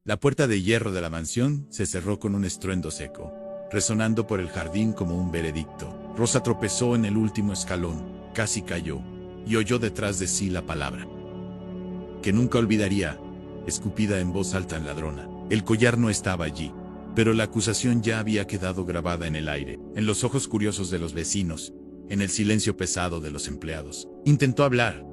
La puerta de hierro de la mansión se cerró con un estruendo seco, resonando por el jardín como un veredicto. Rosa tropezó en el último escalón, casi cayó, y oyó detrás de sí la palabra que nunca olvidaría, escupida en voz alta en ladrona. El collar no estaba allí, pero la acusación ya había quedado grabada en el aire, en los ojos curiosos de los vecinos, en el silencio pesado de los empleados. Intentó hablar,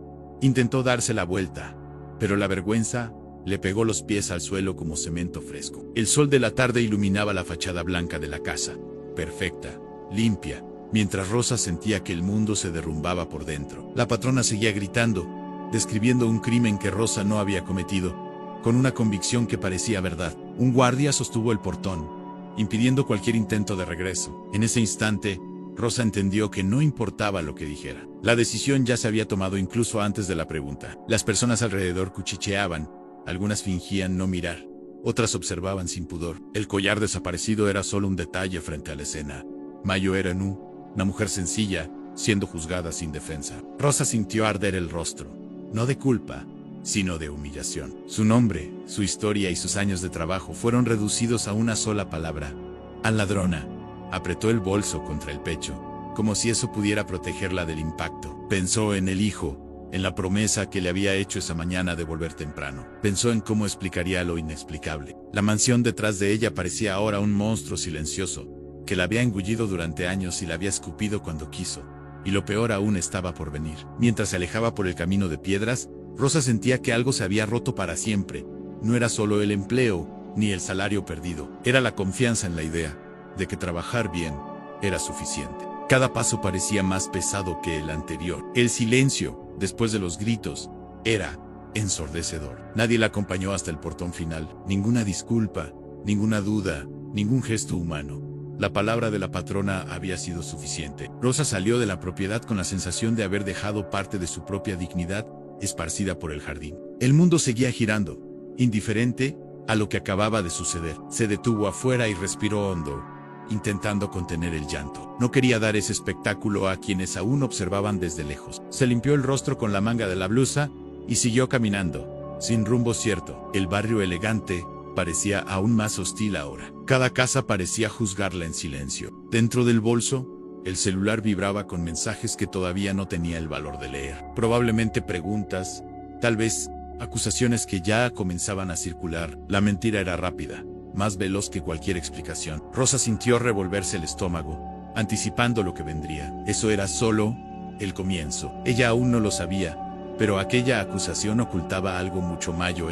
intentó darse la vuelta, pero la vergüenza le pegó los pies al suelo como cemento fresco. El sol de la tarde iluminaba la fachada blanca de la casa, perfecta, limpia, mientras Rosa sentía que el mundo se derrumbaba por dentro. La patrona seguía gritando, describiendo un crimen que Rosa no había cometido, con una convicción que parecía verdad. Un guardia sostuvo el portón, impidiendo cualquier intento de regreso. En ese instante, Rosa entendió que no importaba lo que dijera. La decisión ya se había tomado incluso antes de la pregunta. Las personas alrededor cuchicheaban, algunas fingían no mirar, otras observaban sin pudor. El collar desaparecido era solo un detalle frente a la escena. Mayo era una mujer sencilla, siendo juzgada sin defensa. Rosa sintió arder el rostro, no de culpa, sino de humillación. Su nombre, su historia y sus años de trabajo fueron reducidos a una sola palabra: a ladrona. Apretó el bolso contra el pecho, como si eso pudiera protegerla del impacto. Pensó en el hijo, en la promesa que le había hecho esa mañana de volver temprano. Pensó en cómo explicaría lo inexplicable. La mansión detrás de ella parecía ahora un monstruo silencioso, que la había engullido durante años y la había escupido cuando quiso. Y lo peor aún estaba por venir. Mientras se alejaba por el camino de piedras, Rosa sentía que algo se había roto para siempre. No era solo el empleo, ni el salario perdido. Era la confianza en la idea de que trabajar bien era suficiente. Cada paso parecía más pesado que el anterior. El silencio, después de los gritos, era ensordecedor. Nadie la acompañó hasta el portón final. Ninguna disculpa, ninguna duda, ningún gesto humano. La palabra de la patrona había sido suficiente. Rosa salió de la propiedad con la sensación de haber dejado parte de su propia dignidad esparcida por el jardín. El mundo seguía girando, indiferente a lo que acababa de suceder. Se detuvo afuera y respiró hondo, intentando contener el llanto. No quería dar ese espectáculo a quienes aún observaban desde lejos. Se limpió el rostro con la manga de la blusa y siguió caminando, sin rumbo cierto. El barrio elegante parecía aún más hostil ahora. Cada casa parecía juzgarla en silencio. Dentro del bolso, el celular vibraba con mensajes que todavía no tenía el valor de leer. Probablemente preguntas, tal vez acusaciones que ya comenzaban a circular. La mentira era rápida, más veloz que cualquier explicación. Rosa sintió revolverse el estómago, anticipando lo que vendría. Eso era solo el comienzo. Ella aún no lo sabía, pero aquella acusación ocultaba algo mucho mayor.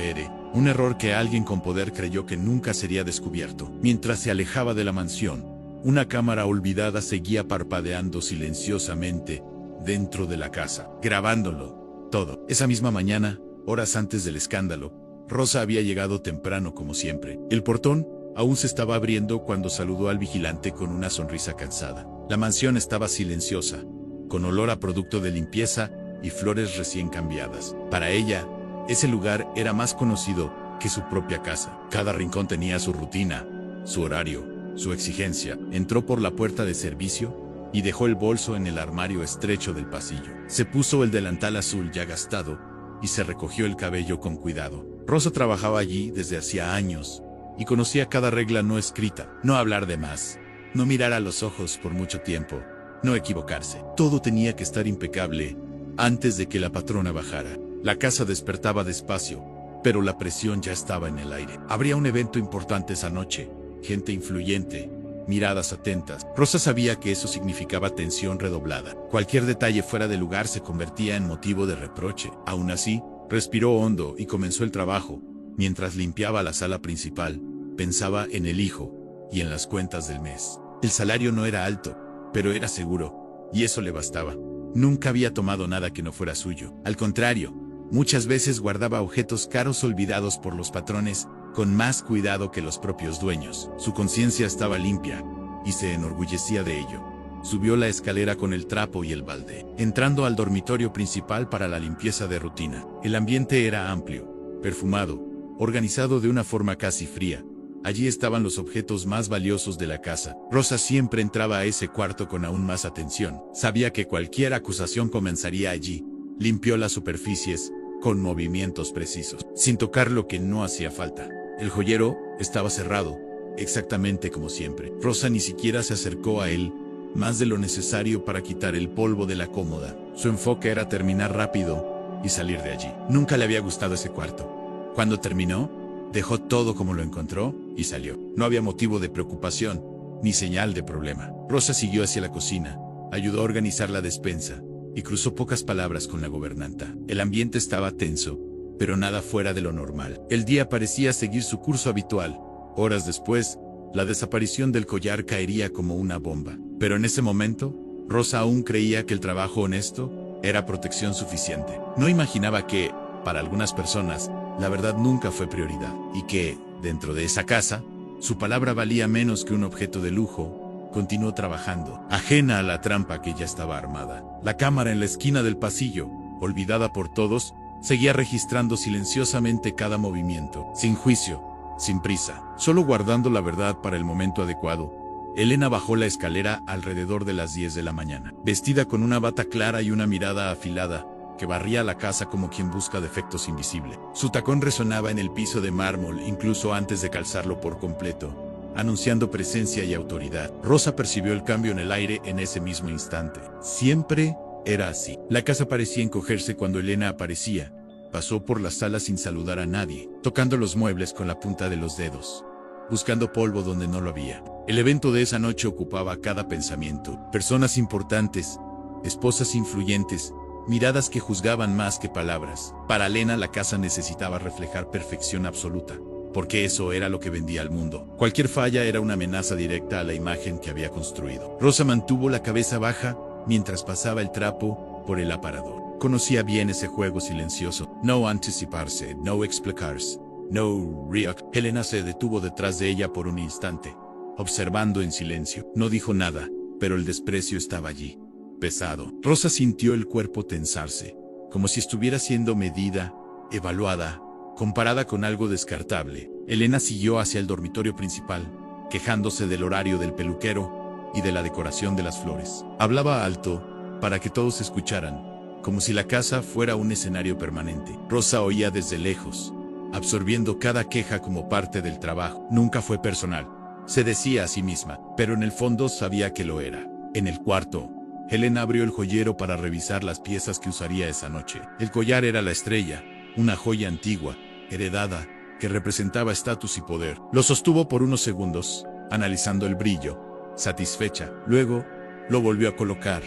Un error que alguien con poder creyó que nunca sería descubierto. Mientras se alejaba de la mansión, una cámara olvidada seguía parpadeando silenciosamente dentro de la casa, grabándolo todo. Esa misma mañana, horas antes del escándalo, Rosa había llegado temprano como siempre. El portón aún se estaba abriendo cuando saludó al vigilante con una sonrisa cansada. La mansión estaba silenciosa, con olor a producto de limpieza y flores recién cambiadas. Para ella, ese lugar era más conocido que su propia casa. Cada rincón tenía su rutina, su horario, su exigencia. Entró por la puerta de servicio y dejó el bolso en el armario estrecho del pasillo. Se puso el delantal azul ya gastado y se recogió el cabello con cuidado. Rosa trabajaba allí desde hacía años y conocía cada regla no escrita. No hablar de más, no mirar a los ojos por mucho tiempo, no equivocarse. Todo tenía que estar impecable antes de que la patrona bajara. La casa despertaba despacio, pero la presión ya estaba en el aire. Habría un evento importante esa noche, gente influyente, miradas atentas. Rosa sabía que eso significaba tensión redoblada. Cualquier detalle fuera de lugar se convertía en motivo de reproche. Aún así, respiró hondo y comenzó el trabajo. Mientras limpiaba la sala principal, pensaba en el hijo y en las cuentas del mes. El salario no era alto, pero era seguro, y eso le bastaba. Nunca había tomado nada que no fuera suyo. Al contrario, muchas veces guardaba objetos caros olvidados por los patrones, con más cuidado que los propios dueños. Su conciencia estaba limpia, y se enorgullecía de ello. Subió la escalera con el trapo y el balde, entrando al dormitorio principal para la limpieza de rutina. El ambiente era amplio, perfumado, organizado de una forma casi fría. Allí estaban los objetos más valiosos de la casa. Rosa siempre entraba a ese cuarto con aún más atención. Sabía que cualquier acusación comenzaría allí. Limpió las superficies con movimientos precisos, sin tocar lo que no hacía falta. El joyero estaba cerrado, exactamente como siempre. Rosa ni siquiera se acercó a él, más de lo necesario para quitar el polvo de la cómoda. Su enfoque era terminar rápido y salir de allí. Nunca le había gustado ese cuarto. Cuando terminó, dejó todo como lo encontró y salió. No había motivo de preocupación, ni señal de problema. Rosa siguió hacia la cocina, ayudó a organizar la despensa y cruzó pocas palabras con la gobernanta. El ambiente estaba tenso, pero nada fuera de lo normal. El día parecía seguir su curso habitual. Horas después, la desaparición del collar caería como una bomba. Pero en ese momento, Rosa aún creía que el trabajo honesto era protección suficiente. No imaginaba que, para algunas personas, la verdad nunca fue prioridad, y que, dentro de esa casa, su palabra valía menos que un objeto de lujo. Continuó trabajando, ajena a la trampa que ya estaba armada. La cámara en la esquina del pasillo, olvidada por todos, seguía registrando silenciosamente cada movimiento, sin juicio, sin prisa, solo guardando la verdad para el momento adecuado. Elena bajó la escalera alrededor de las 10 de la mañana, vestida con una bata clara y una mirada afilada, que barría la casa como quien busca defectos invisibles. Su tacón resonaba en el piso de mármol incluso antes de calzarlo por completo, anunciando presencia y autoridad. Rosa percibió el cambio en el aire en ese mismo instante. Siempre era así. La casa parecía encogerse cuando Elena aparecía. Pasó por la sala sin saludar a nadie, tocando los muebles con la punta de los dedos, buscando polvo donde no lo había. El evento de esa noche ocupaba cada pensamiento. Personas importantes, esposas influyentes, miradas que juzgaban más que palabras. Para Elena la casa necesitaba reflejar perfección absoluta, porque eso era lo que vendía al mundo. Cualquier falla era una amenaza directa a la imagen que había construido. Rosa mantuvo la cabeza baja mientras pasaba el trapo por el aparador. Conocía bien ese juego silencioso. No anticiparse, no explicarse, no react. Elena se detuvo detrás de ella por un instante, observando en silencio. No dijo nada, pero el desprecio estaba allí, pesado. Rosa sintió el cuerpo tensarse, como si estuviera siendo medida, evaluada, comparada con algo descartable. Elena siguió hacia el dormitorio principal, quejándose del horario del peluquero y de la decoración de las flores. Hablaba alto, para que todos escucharan, como si la casa fuera un escenario permanente. Rosa oía desde lejos, absorbiendo cada queja como parte del trabajo. Nunca fue personal, se decía a sí misma, pero en el fondo sabía que lo era. En el cuarto, Elena abrió el joyero para revisar las piezas que usaría esa noche. El collar era la estrella, una joya antigua, heredada, que representaba estatus y poder. Lo sostuvo por unos segundos, analizando el brillo, satisfecha. Luego, lo volvió a colocar,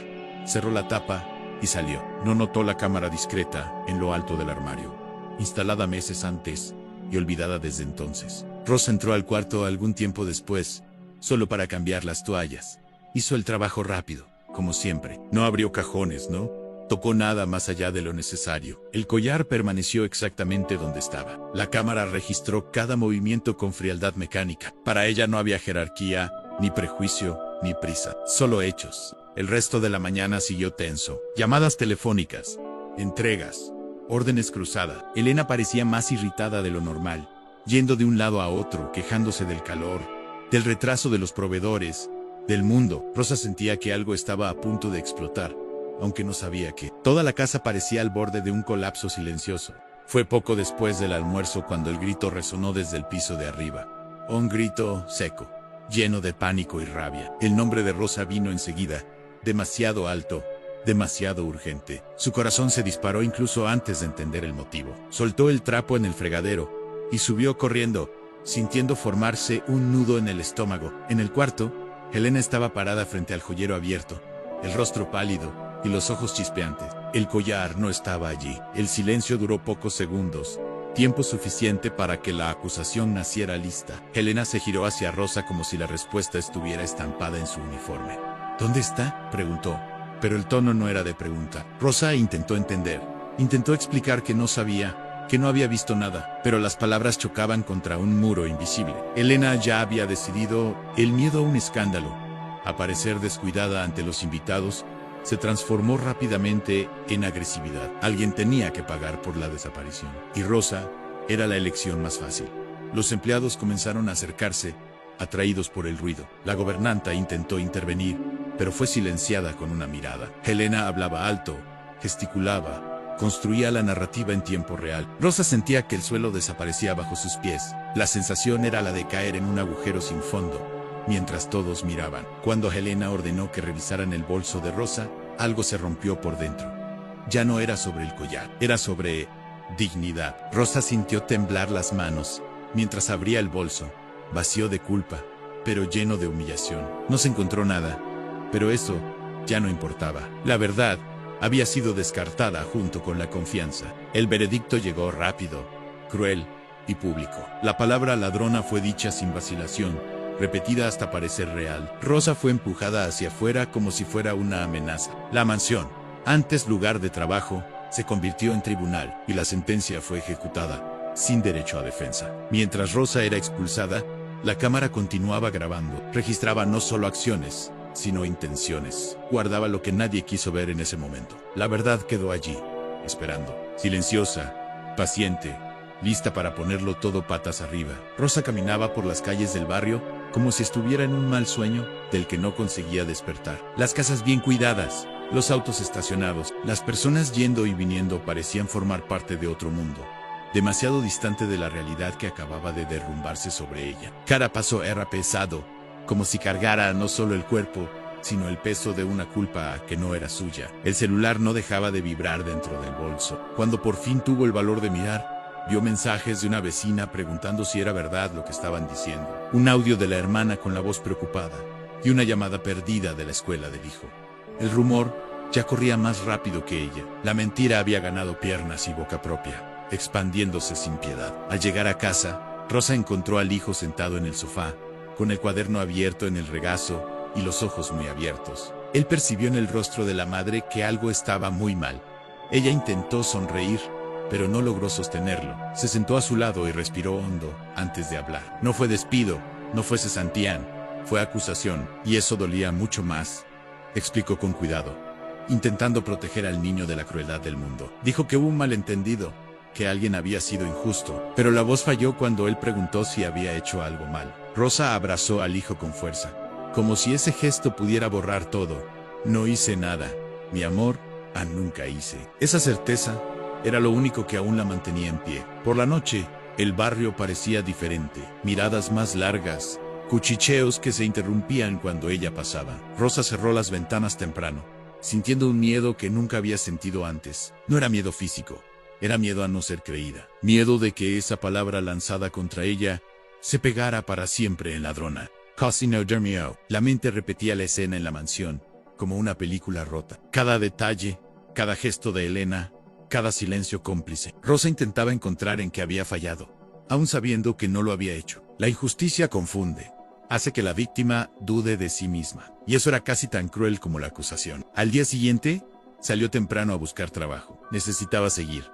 cerró la tapa y salió. No notó la cámara discreta en lo alto del armario, instalada meses antes y olvidada desde entonces. Rosa entró al cuarto algún tiempo después, solo para cambiar las toallas. Hizo el trabajo rápido, como siempre. No abrió cajones, no tocó nada más allá de lo necesario. El collar permaneció exactamente donde estaba. La cámara registró cada movimiento con frialdad mecánica. Para ella no había jerarquía, ni prejuicio, ni prisa, solo hechos. El resto de la mañana siguió tenso. Llamadas telefónicas, entregas, órdenes cruzadas. Elena parecía más irritada de lo normal, yendo de un lado a otro, quejándose del calor, del retraso de los proveedores, del mundo. Rosa sentía que algo estaba a punto de explotar, aunque no sabía qué. Toda la casa parecía al borde de un colapso silencioso. Fue poco después del almuerzo cuando el grito resonó desde el piso de arriba. Un grito seco, lleno de pánico y rabia. El nombre de Rosa vino enseguida, demasiado alto, demasiado urgente. Su corazón se disparó incluso antes de entender el motivo. Soltó el trapo en el fregadero y subió corriendo, sintiendo formarse un nudo en el estómago. En el cuarto, Elena estaba parada frente al joyero abierto, el rostro pálido y los ojos chispeantes. El collar no estaba allí. El silencio duró pocos segundos, tiempo suficiente para que la acusación naciera lista. Elena se giró hacia Rosa como si la respuesta estuviera estampada en su uniforme. ¿Dónde está?, preguntó, pero el tono no era de pregunta. Rosa intentó entender, intentó explicar que no sabía, que no había visto nada, pero las palabras chocaban contra un muro invisible. Elena ya había decidido. El miedo a un escándalo, a parecer descuidada ante los invitados, se transformó rápidamente en agresividad. Alguien tenía que pagar por la desaparición, y Rosa era la elección más fácil. Los empleados comenzaron a acercarse, atraídos por el ruido. La gobernanta intentó intervenir, pero fue silenciada con una mirada. Elena hablaba alto, gesticulaba, construía la narrativa en tiempo real. Rosa sentía que el suelo desaparecía bajo sus pies. La sensación era la de caer en un agujero sin fondo, mientras todos miraban. Cuando Helena ordenó que revisaran el bolso de Rosa, algo se rompió por dentro. Ya no era sobre el collar, era sobre dignidad. Rosa sintió temblar las manos mientras abría el bolso, vacío de culpa, pero lleno de humillación. No se encontró nada, pero eso ya no importaba. La verdad había sido descartada junto con la confianza. El veredicto llegó rápido, cruel y público. La palabra ladrona fue dicha sin vacilación, repetida hasta parecer real. Rosa fue empujada hacia afuera como si fuera una amenaza. La mansión, antes lugar de trabajo, se convirtió en tribunal y la sentencia fue ejecutada, sin derecho a defensa. Mientras Rosa era expulsada, la cámara continuaba grabando. Registraba no solo acciones, sino intenciones. Guardaba lo que nadie quiso ver en ese momento. La verdad quedó allí, esperando, silenciosa, paciente, lista para ponerlo todo patas arriba. Rosa caminaba por las calles del barrio como si estuviera en un mal sueño del que no conseguía despertar. Las casas bien cuidadas, los autos estacionados, las personas yendo y viniendo parecían formar parte de otro mundo, demasiado distante de la realidad que acababa de derrumbarse sobre ella. Cada paso era pesado, como si cargara no solo el cuerpo, sino el peso de una culpa que no era suya. El celular no dejaba de vibrar dentro del bolso. Cuando por fin tuvo el valor de mirar, vio mensajes de una vecina preguntando si era verdad lo que estaban diciendo. Un audio de la hermana con la voz preocupada y una llamada perdida de la escuela del hijo. El rumor ya corría más rápido que ella. La mentira había ganado piernas y boca propia, expandiéndose sin piedad. Al llegar a casa, Rosa encontró al hijo sentado en el sofá, con el cuaderno abierto en el regazo y los ojos muy abiertos. Él percibió en el rostro de la madre que algo estaba muy mal. Ella intentó sonreír, pero no logró sostenerlo. Se sentó a su lado y respiró hondo antes de hablar. No fue despido, no fue cesantía, fue acusación, y eso dolía mucho más, explicó con cuidado, intentando proteger al niño de la crueldad del mundo. Dijo que hubo un malentendido, que alguien había sido injusto, pero la voz falló cuando él preguntó si había hecho algo mal. Rosa abrazó al hijo con fuerza, como si ese gesto pudiera borrar todo. No hice nada, mi amor, nunca hice. Esa certeza era lo único que aún la mantenía en pie. Por la noche, el barrio parecía diferente. Miradas más largas, cuchicheos que se interrumpían cuando ella pasaba. Rosa cerró las ventanas temprano, sintiendo un miedo que nunca había sentido antes. No era miedo físico, era miedo a no ser creída. Miedo de que esa palabra lanzada contra ella se pegara para siempre en ladrona. Casi no durmió. La mente repetía la escena en la mansión, como una película rota. Cada detalle, cada gesto de Helena, cada silencio cómplice. Rosa intentaba encontrar en qué había fallado, aún sabiendo que no lo había hecho. La injusticia confunde, hace que la víctima dude de sí misma. Y eso era casi tan cruel como la acusación. Al día siguiente, salió temprano a buscar trabajo. Necesitaba seguir.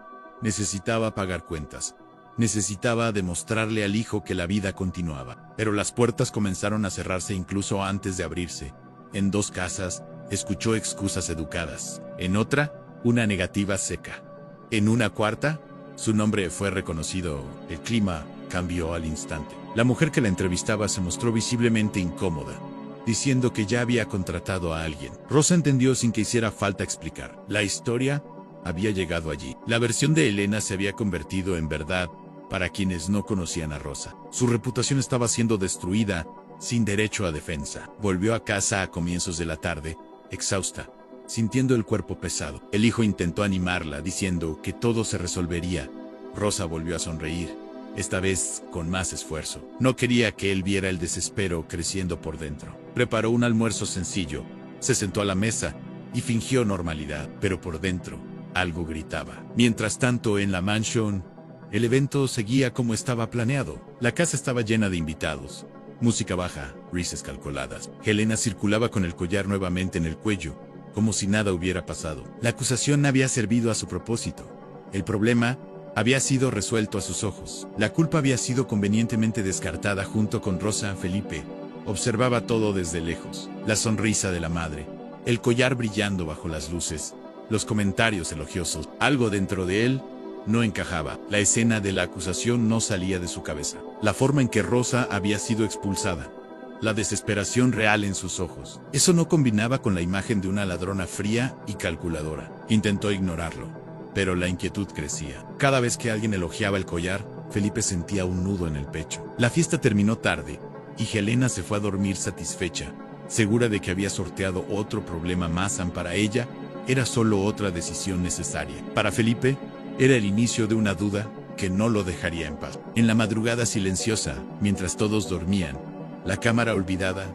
Necesitaba pagar cuentas. Necesitaba demostrarle al hijo que la vida continuaba. Pero las puertas comenzaron a cerrarse incluso antes de abrirse. En 2 casas, escuchó excusas educadas. En otra, una negativa seca. En una cuarta, su nombre fue reconocido. El clima cambió al instante. La mujer que la entrevistaba se mostró visiblemente incómoda, diciendo que ya había contratado a alguien. Rosa entendió sin que hiciera falta explicar. La historia había llegado allí. La versión de Helena se había convertido en verdad para quienes no conocían a Rosa. Su reputación estaba siendo destruida, sin derecho a defensa. Volvió a casa a comienzos de la tarde, exhausta, sintiendo el cuerpo pesado. El hijo intentó animarla, diciendo que todo se resolvería. Rosa volvió a sonreír, esta vez con más esfuerzo. No quería que él viera el desespero creciendo por dentro. Preparó un almuerzo sencillo, se sentó a la mesa y fingió normalidad, pero por dentro algo gritaba. Mientras tanto, en la mansión, el evento seguía como estaba planeado. La casa estaba llena de invitados. Música baja, risas calculadas. Helena circulaba con el collar nuevamente en el cuello, como si nada hubiera pasado. La acusación había servido a su propósito. El problema había sido resuelto a sus ojos. La culpa había sido convenientemente descartada junto con Rosa. Felipe observaba todo desde lejos. La sonrisa de la madre, el collar brillando bajo las luces, los comentarios elogiosos. Algo dentro de él no encajaba. La escena de la acusación no salía de su cabeza. La forma en que Rosa había sido expulsada. La desesperación real en sus ojos. Eso no combinaba con la imagen de una ladrona fría y calculadora. Intentó ignorarlo. pero la inquietud crecía. Cada vez que alguien elogiaba el collar, Felipe sentía un nudo en el pecho. La fiesta terminó tarde, y Helena se fue a dormir satisfecha, segura de que había sorteado otro problema más. Para ella, era solo otra decisión necesaria. Para Felipe, era el inicio de una duda que no lo dejaría en paz. En la madrugada silenciosa, mientras todos dormían, la cámara olvidada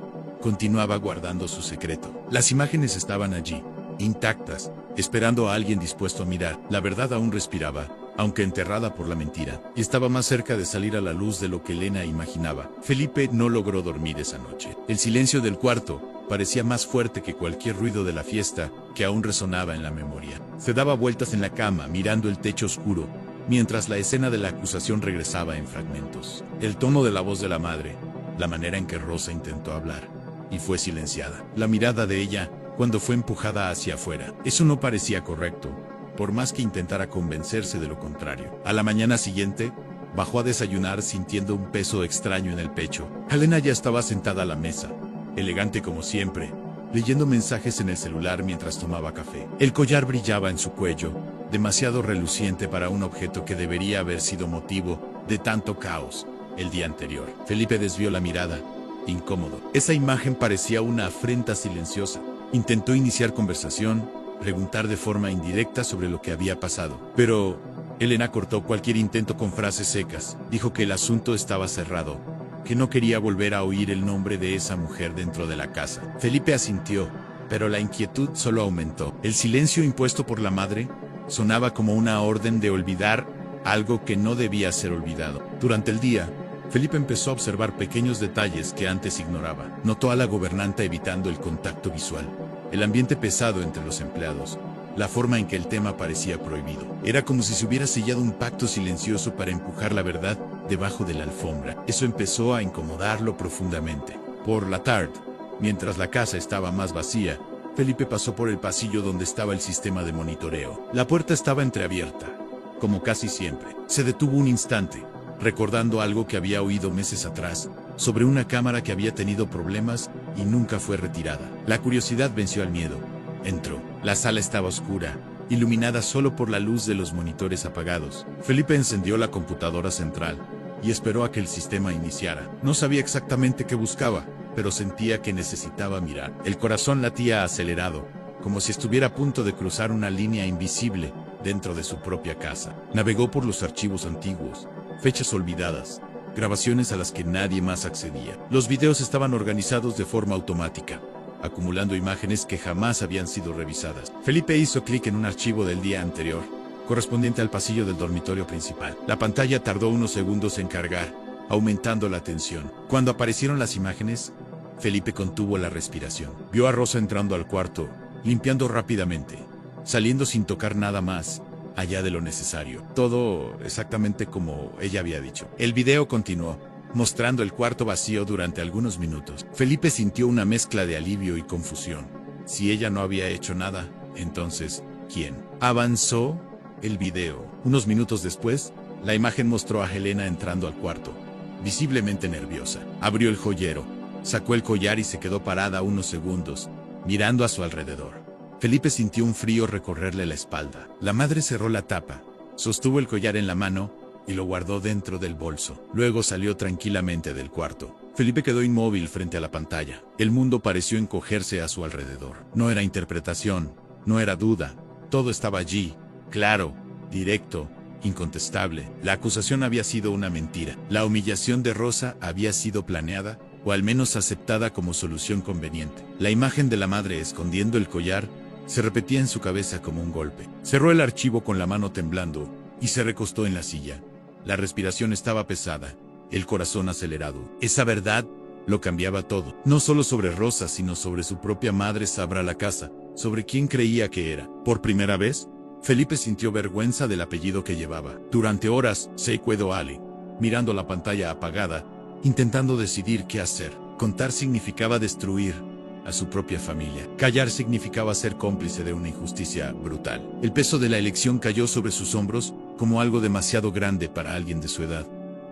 continuaba guardando su secreto. Las imágenes estaban allí, intactas, esperando a alguien dispuesto a mirar. La verdad aún respiraba, aunque enterrada por la mentira, y estaba más cerca de salir a la luz de lo que Helena imaginaba. Felipe no logró dormir esa noche. El silencio del cuarto parecía más fuerte que cualquier ruido de la fiesta que aún resonaba en la memoria. Se daba vueltas en la cama, mirando el techo oscuro, mientras la escena de la acusación regresaba en fragmentos. El tono de la voz de la madre, la manera en que Rosa intentó hablar, y fue silenciada. La mirada de ella, cuando fue empujada hacia afuera. Eso no parecía correcto, por más que intentara convencerse de lo contrario. A la mañana siguiente, bajó a desayunar sintiendo un peso extraño en el pecho. Helena ya estaba sentada a la mesa, elegante como siempre, leyendo mensajes en el celular mientras tomaba café. El collar brillaba en su cuello, demasiado reluciente para un objeto que debería haber sido motivo de tanto caos el día anterior. Felipe desvió la mirada, incómodo. Esa imagen parecía una afrenta silenciosa. Intentó iniciar conversación, preguntar de forma indirecta sobre lo que había pasado. Pero Helena cortó cualquier intento con frases secas. Dijo que el asunto estaba cerrado, que no quería volver a oír el nombre de esa mujer dentro de la casa. Felipe asintió, pero la inquietud solo aumentó. El silencio impuesto por la madre sonaba como una orden de olvidar algo que no debía ser olvidado. Durante el día, Felipe empezó a observar pequeños detalles que antes ignoraba. Notó a la gobernanta evitando el contacto visual, el ambiente pesado entre los empleados, la forma en que el tema parecía prohibido. Era como si se hubiera sellado un pacto silencioso para empujar la verdad debajo de la alfombra. Eso empezó a incomodarlo profundamente. Por la tarde, mientras la casa estaba más vacía, Felipe pasó por el pasillo donde estaba el sistema de monitoreo. La puerta estaba entreabierta, como casi siempre. Se detuvo un instante, recordando algo que había oído meses atrás, sobre una cámara que había tenido problemas y nunca fue retirada. La curiosidad venció al miedo. Entró. La sala estaba oscura, iluminada solo por la luz de los monitores apagados. Felipe encendió la computadora central y esperó a que el sistema iniciara. No sabía exactamente qué buscaba, pero sentía que necesitaba mirar. El corazón latía acelerado, como si estuviera a punto de cruzar una línea invisible dentro de su propia casa. Navegó por los archivos antiguos, fechas olvidadas, grabaciones a las que nadie más accedía. Los videos estaban organizados de forma automática, acumulando imágenes que jamás habían sido revisadas. Felipe hizo clic en un archivo del día anterior, correspondiente al pasillo del dormitorio principal. La pantalla tardó unos segundos en cargar, aumentando la tensión. Cuando aparecieron las imágenes, Felipe contuvo la respiración. Vio a Rosa entrando al cuarto, limpiando rápidamente, saliendo sin tocar nada más allá de lo necesario. Todo exactamente como ella había dicho. El video continuó, mostrando el cuarto vacío durante algunos minutos. Felipe sintió una mezcla de alivio y confusión. Si ella no había hecho nada, entonces, ¿quién? Avanzó el video. Unos minutos después, la imagen mostró a Helena entrando al cuarto, visiblemente nerviosa. Abrió el joyero, sacó el collar y se quedó parada unos segundos, mirando a su alrededor. Felipe sintió un frío recorrerle la espalda. La madre cerró la tapa, sostuvo el collar en la mano y lo guardó dentro del bolso. Luego salió tranquilamente del cuarto. Felipe quedó inmóvil frente a la pantalla. El mundo pareció encogerse a su alrededor. No era interpretación, no era duda. Todo estaba allí, claro, directo, incontestable. La acusación había sido una mentira. La humillación de Rosa había sido planeada, o al menos aceptada como solución conveniente. La imagen de la madre escondiendo el collar se repetía en su cabeza como un golpe. Cerró el archivo con la mano temblando y se recostó en la silla. La respiración estaba pesada, el corazón acelerado. Esa verdad lo cambiaba todo. No solo sobre Rosa, sino sobre su propia madre Sabra la casa, sobre quién creía que era. Por primera vez, Felipe sintió vergüenza del apellido que llevaba. Durante horas, se quedó Ali, mirando la pantalla apagada, intentando decidir qué hacer. Contar significaba destruir a su propia familia. Callar significaba ser cómplice de una injusticia brutal. El peso de la elección cayó sobre sus hombros como algo demasiado grande para alguien de su edad.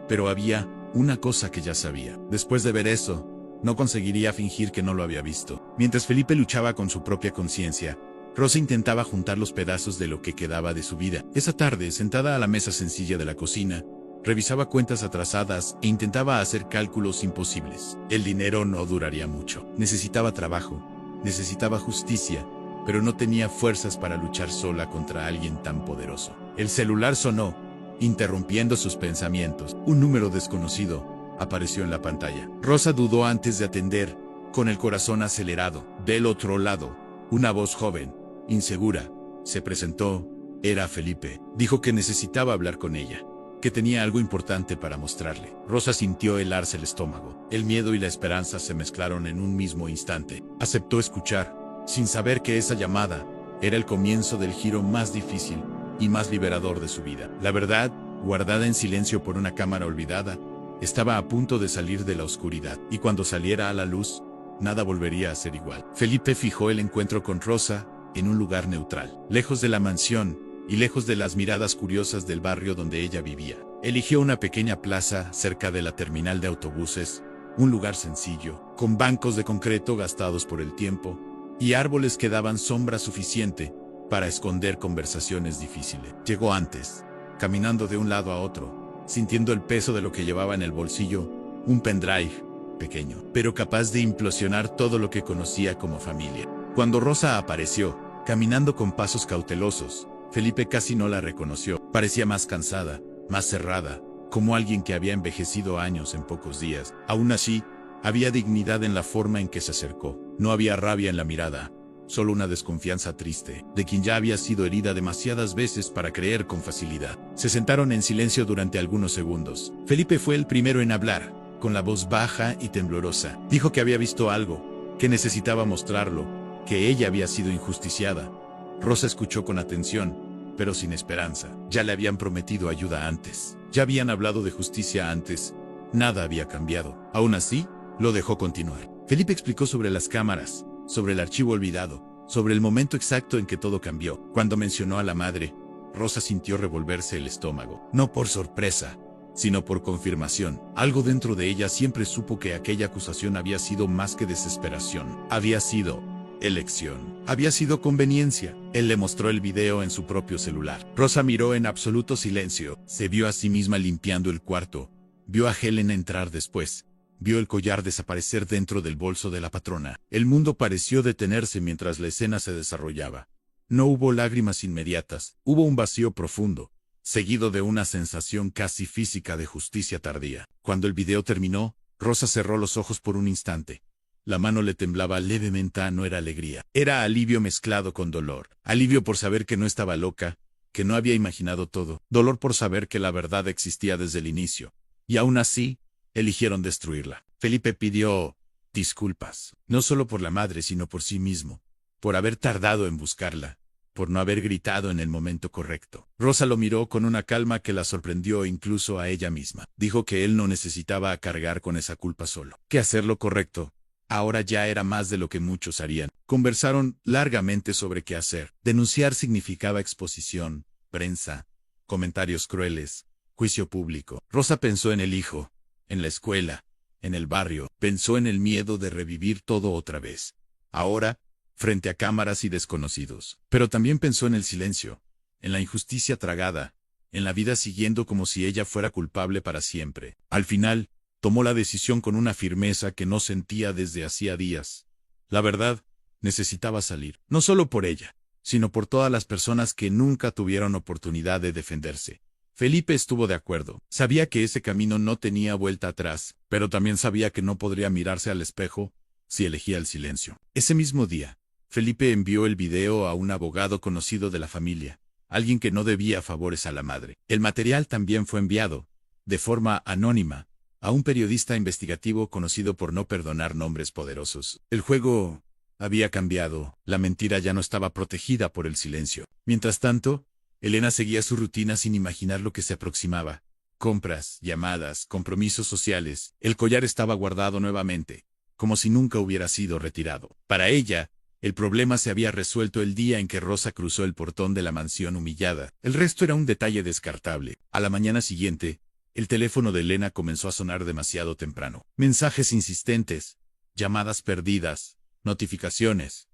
Pero había una cosa que ya sabía. Después de ver eso, no conseguiría fingir que no lo había visto. Mientras Felipe luchaba con su propia conciencia, Rosa intentaba juntar los pedazos de lo que quedaba de su vida. Esa tarde, sentada a la mesa sencilla de la cocina, revisaba cuentas atrasadas e intentaba hacer cálculos imposibles. El dinero no duraría mucho. Necesitaba trabajo, necesitaba justicia, pero no tenía fuerzas para luchar sola contra alguien tan poderoso. El celular sonó, interrumpiendo sus pensamientos. Un número desconocido apareció en la pantalla. Rosa dudó antes de atender, con el corazón acelerado. Del otro lado, una voz joven, insegura, se presentó. Era Felipe. Dijo que necesitaba hablar con ella, que tenía algo importante para mostrarle. Rosa sintió helarse el estómago. El miedo y la esperanza se mezclaron en un mismo instante. Aceptó escuchar, sin saber que esa llamada era el comienzo del giro más difícil y más liberador de su vida. La verdad, guardada en silencio por una cámara olvidada, estaba a punto de salir de la oscuridad, y cuando saliera a la luz, nada volvería a ser igual. Felipe fijó el encuentro con Rosa en un lugar neutral, lejos de la mansión y lejos de las miradas curiosas del barrio donde ella vivía. Eligió una pequeña plaza cerca de la terminal de autobuses, un lugar sencillo, con bancos de concreto gastados por el tiempo, y árboles que daban sombra suficiente para esconder conversaciones difíciles. Llegó antes, caminando de un lado a otro, sintiendo el peso de lo que llevaba en el bolsillo, un pendrive pequeño, pero capaz de implosionar todo lo que conocía como familia. Cuando Rosa apareció, caminando con pasos cautelosos, Felipe casi no la reconoció. Parecía más cansada, más cerrada, como alguien que había envejecido años en pocos días. Aún así, había dignidad en la forma en que se acercó. No había rabia en la mirada, solo una desconfianza triste, de quien ya había sido herida demasiadas veces para creer con facilidad. Se sentaron en silencio durante algunos segundos. Felipe fue el primero en hablar, con la voz baja y temblorosa. Dijo que había visto algo, que necesitaba mostrarlo, que ella había sido injusticiada. Rosa escuchó con atención, pero sin esperanza. Ya le habían prometido ayuda antes. Ya habían hablado de justicia antes. Nada había cambiado. Aún así, lo dejó continuar. Felipe explicó sobre las cámaras, sobre el archivo olvidado, sobre el momento exacto en que todo cambió. Cuando mencionó a la madre, Rosa sintió revolverse el estómago. No por sorpresa, sino por confirmación. Algo dentro de ella siempre supo que aquella acusación había sido más que desesperación. Había sido elección. Había sido conveniencia. Él le mostró el video en su propio celular. Rosa miró en absoluto silencio. Se vio a sí misma limpiando el cuarto. Vio a Helen entrar después. Vio el collar desaparecer dentro del bolso de la patrona. El mundo pareció detenerse mientras la escena se desarrollaba. No hubo lágrimas inmediatas. Hubo un vacío profundo, seguido de una sensación casi física de justicia tardía. Cuando el video terminó, Rosa cerró los ojos por un instante. La mano le temblaba levemente. No era alegría. Era alivio mezclado con dolor. Alivio por saber que no estaba loca, que no había imaginado todo. Dolor por saber que la verdad existía desde el inicio. Y aún así, eligieron destruirla. Felipe pidió disculpas, no solo por la madre, sino por sí mismo, por haber tardado en buscarla, por no haber gritado en el momento correcto. Rosa lo miró con una calma que la sorprendió incluso a ella misma. Dijo que él no necesitaba cargar con esa culpa solo, que hacer lo correcto ahora ya era más de lo que muchos harían. Conversaron largamente sobre qué hacer. Denunciar significaba exposición, prensa, comentarios crueles, juicio público. Rosa pensó en el hijo, en la escuela, en el barrio. Pensó en el miedo de revivir todo otra vez. Ahora, frente a cámaras y desconocidos. Pero también pensó en el silencio, en la injusticia tragada, en la vida siguiendo como si ella fuera culpable para siempre. Al final, tomó la decisión con una firmeza que no sentía desde hacía días. La verdad, necesitaba salir, no solo por ella, sino por todas las personas que nunca tuvieron oportunidad de defenderse. Felipe estuvo de acuerdo. Sabía que ese camino no tenía vuelta atrás, pero también sabía que no podría mirarse al espejo si elegía el silencio. Ese mismo día, Felipe envió el video a un abogado conocido de la familia, alguien que no debía favores a la madre. El material también fue enviado, de forma anónima, a un periodista investigativo conocido por no perdonar nombres poderosos. El juego había cambiado. La mentira ya no estaba protegida por el silencio. Mientras tanto, Elena seguía su rutina sin imaginar lo que se aproximaba. Compras, llamadas, compromisos sociales. El collar estaba guardado nuevamente, como si nunca hubiera sido retirado. Para ella, el problema se había resuelto el día en que Rosa cruzó el portón de la mansión humillada. El resto era un detalle descartable. A la mañana siguiente, el teléfono de Elena comenzó a sonar demasiado temprano. Mensajes insistentes, llamadas perdidas, notificaciones.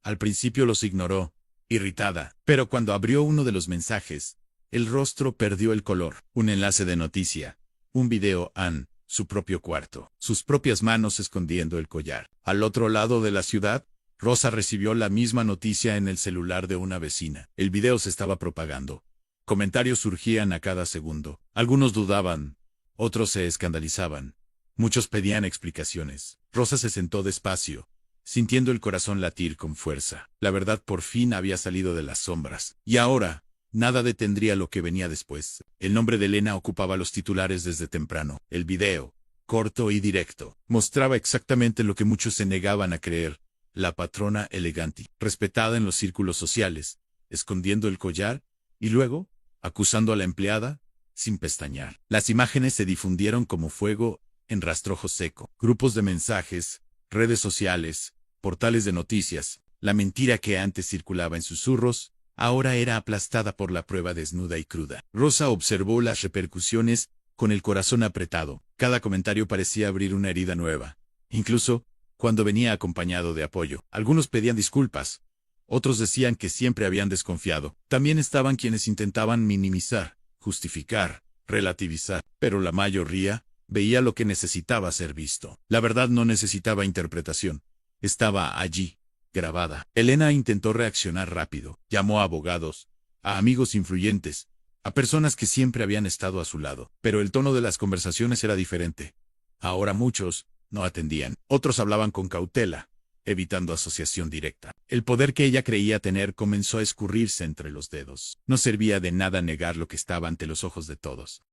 Al principio los ignoró, irritada. Pero cuando abrió uno de los mensajes, el rostro perdió el color. Un enlace de noticia. Un video su propio cuarto. Sus propias manos escondiendo el collar. Al otro lado de la ciudad, Rosa recibió la misma noticia en el celular de una vecina. El video se estaba propagando. Comentarios surgían a cada segundo. Algunos dudaban, otros se escandalizaban. Muchos pedían explicaciones. Rosa se sentó despacio, sintiendo el corazón latir con fuerza. La verdad por fin había salido de las sombras. Y ahora, nada detendría lo que venía después. El nombre de Elena ocupaba los titulares desde temprano. El video, corto y directo, mostraba exactamente lo que muchos se negaban a creer. La patrona elegante, respetada en los círculos sociales, escondiendo el collar, y luego, acusando a la empleada, sin pestañear. Las imágenes se difundieron como fuego en rastrojo seco. Grupos de mensajes, redes sociales, portales de noticias. La mentira que antes circulaba en susurros, ahora era aplastada por la prueba desnuda y cruda. Rosa observó las repercusiones con el corazón apretado. Cada comentario parecía abrir una herida nueva. Incluso, cuando venía acompañado de apoyo. Algunos pedían disculpas. Otros decían que siempre habían desconfiado. También estaban quienes intentaban minimizar, justificar, relativizar. Pero la mayoría veía lo que necesitaba ser visto. La verdad no necesitaba interpretación. Estaba allí, grabada. Elena intentó reaccionar rápido. Llamó a abogados, a amigos influyentes, a personas que siempre habían estado a su lado. Pero el tono de las conversaciones era diferente. Ahora muchos no atendían. Otros hablaban con cautela, evitando asociación directa. El poder que ella creía tener comenzó a escurrirse entre los dedos. No servía de nada negar lo que estaba ante los ojos de todos.